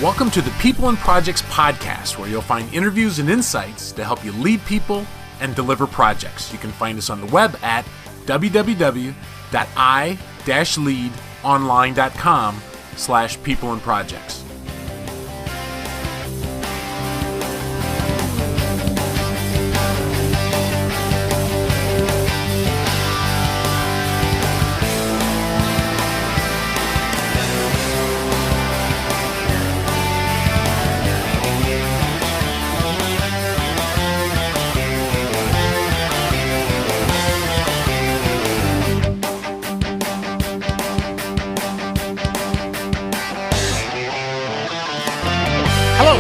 Welcome to the People and Projects podcast, where you'll find interviews and insights to help you lead people and deliver projects. You can find us on the web at www.i-leadonline.com/peopleandprojects.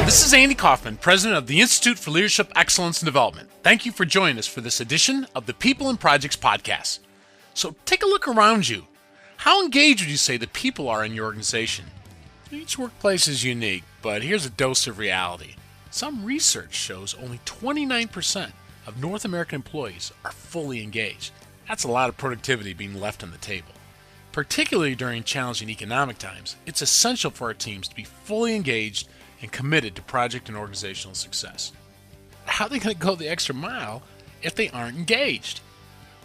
This is Andy Kaufman, President of the Institute for Leadership Excellence and Development. Thank you for joining us for this edition of the People and Projects podcast. So take a look around you. How engaged would you say the people are in your organization? Each workplace is unique, but here's a dose of reality. Some research shows only 29% of North American employees are fully engaged. That's a lot of productivity being left on the table. Particularly during challenging economic times, it's essential for our teams to be fully engaged and committed to project and organizational success. How are they going to go the extra mile if they aren't engaged?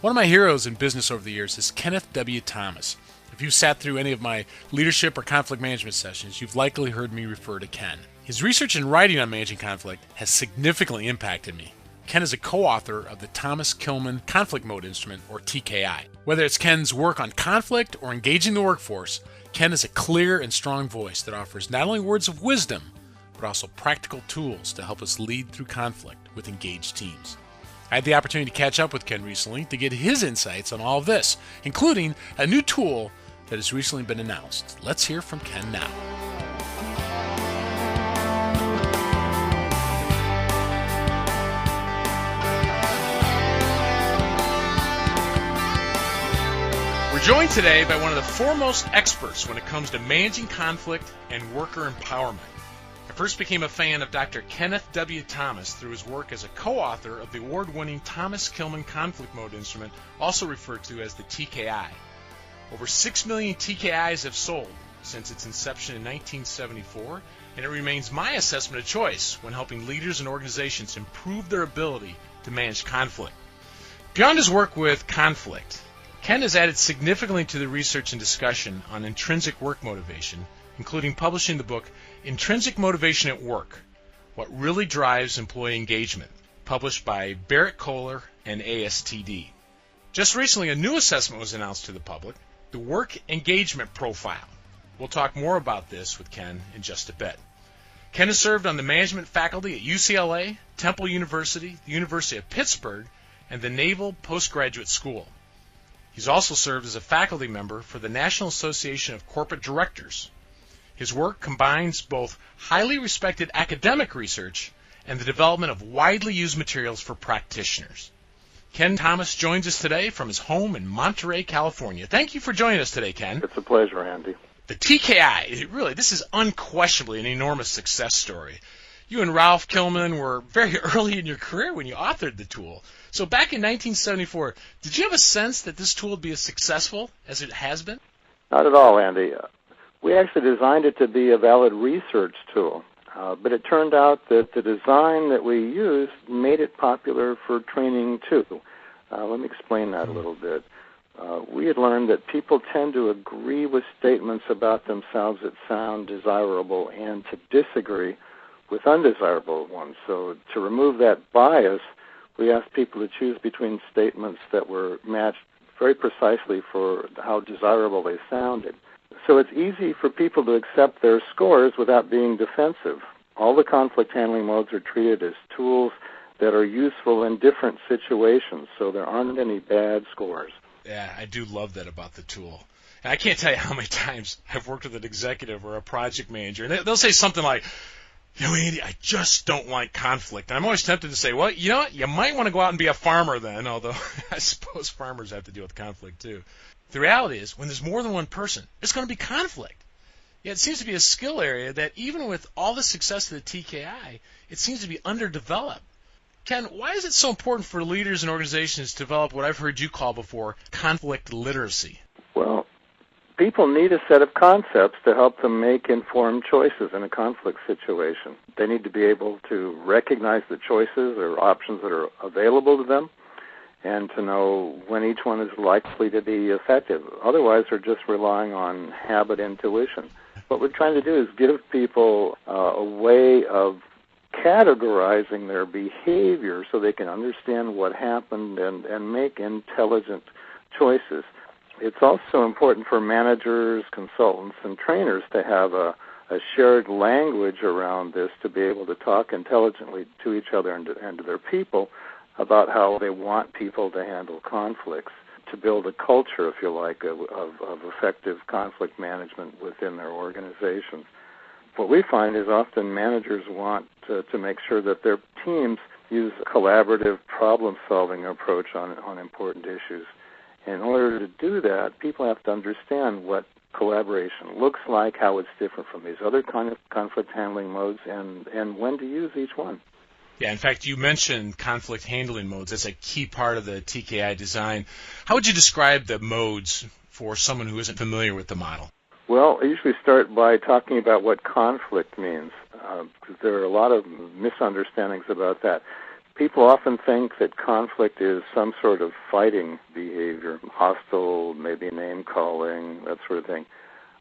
One of my heroes in business over the years is Kenneth W. Thomas. If you've sat through any of my leadership or conflict management sessions, you've likely heard me refer to Ken. His research and writing on managing conflict has significantly impacted me. Ken is a co-author of the Thomas Kilmann Conflict Mode Instrument, or TKI. Whether it's Ken's work on conflict or engaging the workforce, Ken is a clear and strong voice that offers not only words of wisdom, but also practical tools to help us lead through conflict with engaged teams. I had the opportunity to catch up with Ken recently to get his insights on all of this, including a new tool that has recently been announced. Let's hear from Ken now. We're joined today by one of the foremost experts when it comes to managing conflict and worker empowerment. I first became a fan of Dr. Kenneth W. Thomas through his work as a co-author of the award-winning Thomas Kilmann Conflict Mode Instrument, also referred to as the TKI. Over 6 million TKIs have sold since its inception in 1974, and it remains my assessment of choice when helping leaders and organizations improve their ability to manage conflict. Beyond his work with conflict, Ken has added significantly to the research and discussion on intrinsic work motivation, including publishing the book Intrinsic Motivation at Work, What Really Drives Employee Engagement, published by Barrett Kohler and ASTD. Just recently, a new assessment was announced to the public, the Work Engagement Profile. We'll talk more about this with Ken in just a bit. Ken has served on the management faculty at UCLA, Temple University, the University of Pittsburgh, and the Naval Postgraduate School. He's also served as a faculty member for the National Association of Corporate Directors. His work combines both highly respected academic research and the development of widely used materials for practitioners. Ken Thomas joins us today from his home in Monterey, California. Thank you for joining us today, Ken. It's a pleasure, Andy. The TKI, this is unquestionably an enormous success story. You and Ralph Kilmann were very early in your career when you authored the tool. So back in 1974, did you have a sense that this tool would be as successful as it has been? Not at all, Andy. We actually designed it to be a valid research tool, but it turned out that the design that we used made it popular for training too. Let me explain that a little bit. We had learned that people tend to agree with statements about themselves that sound desirable and to disagree with undesirable ones. So to remove that bias, we asked people to choose between statements that were matched very precisely for how desirable they sounded. So it's easy for people to accept their scores without being defensive. All the conflict handling modes are treated as tools that are useful in different situations, so there aren't any bad scores. Yeah, I do love that about the tool. And I can't tell you how many times I've worked with an executive or a project manager, and they'll say something like, Andy, I just don't like conflict. And I'm always tempted to say, well, you know what? You might want to go out and be a farmer then, although I suppose farmers have to deal with conflict too. The reality is, when there's more than one person, there's going to be conflict. Yet it seems to be a skill area that even with all the success of the TKI, it seems to be underdeveloped. Ken, why is it so important for leaders and organizations to develop what I've heard you call before conflict literacy? Well, people need a set of concepts to help them make informed choices in a conflict situation. They need to be able to recognize the choices or options that are available to them and to know when each one is likely to be effective. Otherwise, they're just relying on habit intuition. What we're trying to do is give people a way of categorizing their behavior so they can understand what happened and make intelligent choices. It's also important for managers, consultants, and trainers to have a shared language around this to be able to talk intelligently to each other and to their people about how they want people to handle conflicts, to build a culture, if you like, of effective conflict management within their organizations. What we find is often managers want to make sure that their teams use a collaborative problem-solving approach on important issues. In order to do that, people have to understand what collaboration looks like, how it's different from these other kind of conflict handling modes, and when to use each one. Yeah, in fact, you mentioned conflict handling modes. That's a key part of the TKI design. How would you describe the modes for someone who isn't familiar with the model? Well, I usually start by talking about what conflict means, because there are a lot of misunderstandings about that. People often think that conflict is some sort of fighting behavior, hostile, maybe name-calling, that sort of thing.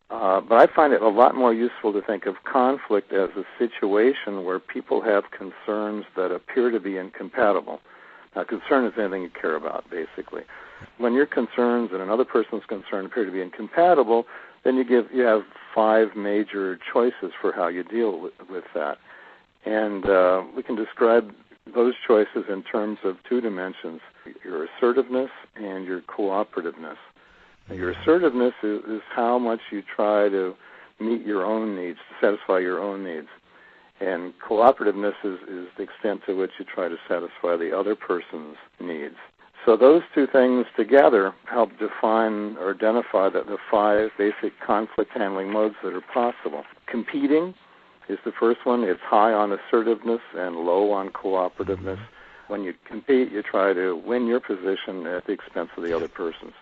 But I find it a lot more useful to think of conflict as a situation where people have concerns that appear to be incompatible. Now, concern is anything you care about, basically. When your concerns and another person's concern appear to be incompatible, then you have 5 major choices for how you deal with that. And we can describe those choices in terms of 2 dimensions, your assertiveness and your cooperativeness. Now, your assertiveness is how much you try to meet your own needs, to satisfy your own needs. And cooperativeness is the extent to which you try to satisfy the other person's needs. So those 2 things together help define or identify the 5 basic conflict handling modes that are possible. Competing is the first one. It's high on assertiveness and low on cooperativeness. When you compete, you try to win your position at the expense of the other person's.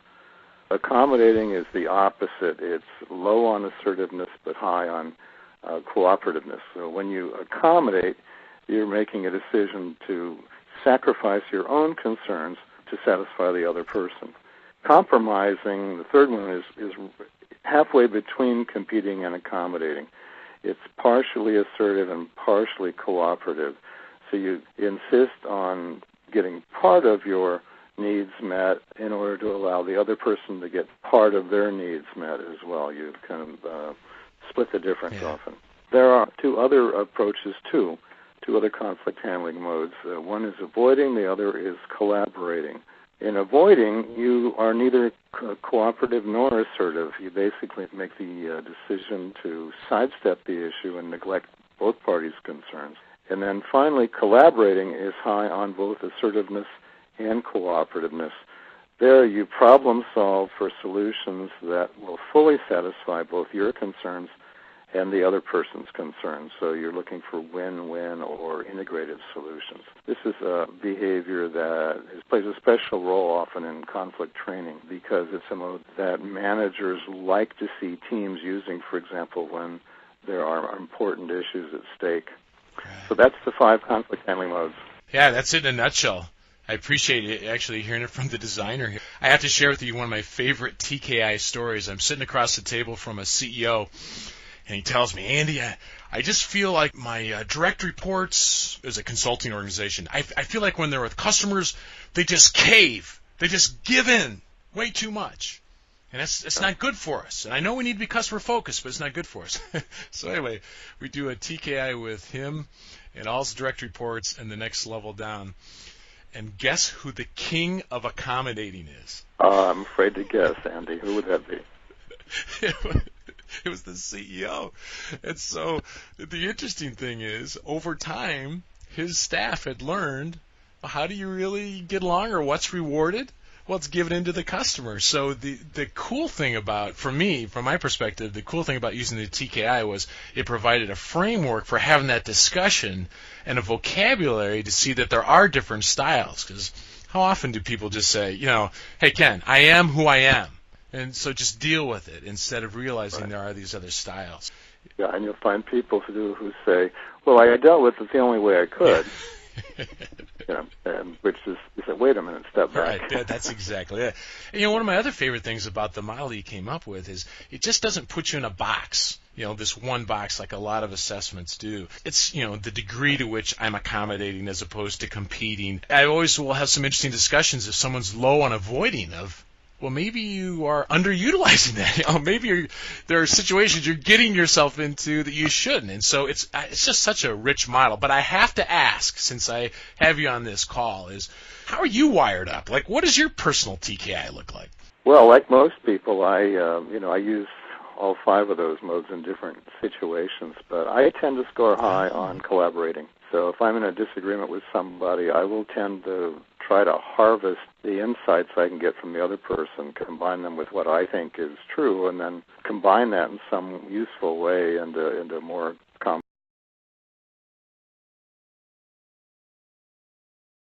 Accommodating is the opposite. It's low on assertiveness but high on cooperativeness. So when you accommodate, you're making a decision to sacrifice your own concerns to satisfy the other person. Compromising, the third one, is halfway between competing and accommodating. It's partially assertive and partially cooperative. So you insist on getting part of your needs met in order to allow the other person to get part of their needs met as well. You kind of split the difference often. There are 2 other approaches, too, 2 other conflict handling modes. One is avoiding, the other is collaborating. In avoiding, you are neither cooperative nor assertive. You basically make the decision to sidestep the issue and neglect both parties' concerns. And then finally, collaborating is high on both assertiveness and cooperativeness. There you problem solve for solutions that will fully satisfy both your concerns and the other person's concerns. So you're looking for win-win or integrated solutions. This is a behavior that plays a special role often in conflict training because it's a mode that managers like to see teams using, for example, when there are important issues at stake. So that's the 5 conflict handling modes. Yeah, that's it in a nutshell. I appreciate it, actually hearing it from the designer here. I have to share with you one of my favorite TKI stories. I'm sitting across the table from a CEO, and he tells me, Andy, I just feel like my direct reports as a consulting organization, I feel like when they're with customers, they just cave. They just give in way too much. And that's not good for us. And I know we need to be customer-focused, but it's not good for us. So anyway, we do a TKI with him and all his direct reports and the next level down. And guess who the king of accommodating is? I'm afraid to guess, Andy. Who would that be? It was the CEO. And so the interesting thing is, over time, his staff had learned, how do you really get along or what's rewarded? Well, it's given into the customer. So the cool thing about, for me, from my perspective, the cool thing about using the TKI was it provided a framework for having that discussion and a vocabulary to see that there are different styles. Because how often do people just say, hey, Ken, I am who I am. And so just deal with it instead of realizing there are these other styles. Yeah, and you'll find people who say, well, I dealt with it the only way I could. Which is, you say, wait a minute, step back. Right, yeah, that's exactly it. And, one of my other favorite things about the model you came up with is it just doesn't put you in a box, this one box like a lot of assessments do. It's, the degree to which I'm accommodating as opposed to competing. I always will have some interesting discussions if someone's low on avoiding of, well, maybe you are underutilizing that. Maybe there are situations you're getting yourself into that you shouldn't. And so it's just such a rich model. But I have to ask, since I have you on this call, is how are you wired up? Like, what does your personal TKI look like? Well, like most people, I use all 5 of those modes in different situations, but I tend to score high on collaborating. So if I'm in a disagreement with somebody, I will tend to try to harvest the insights I can get from the other person, combine them with what I think is true, and then combine that in some useful way into a more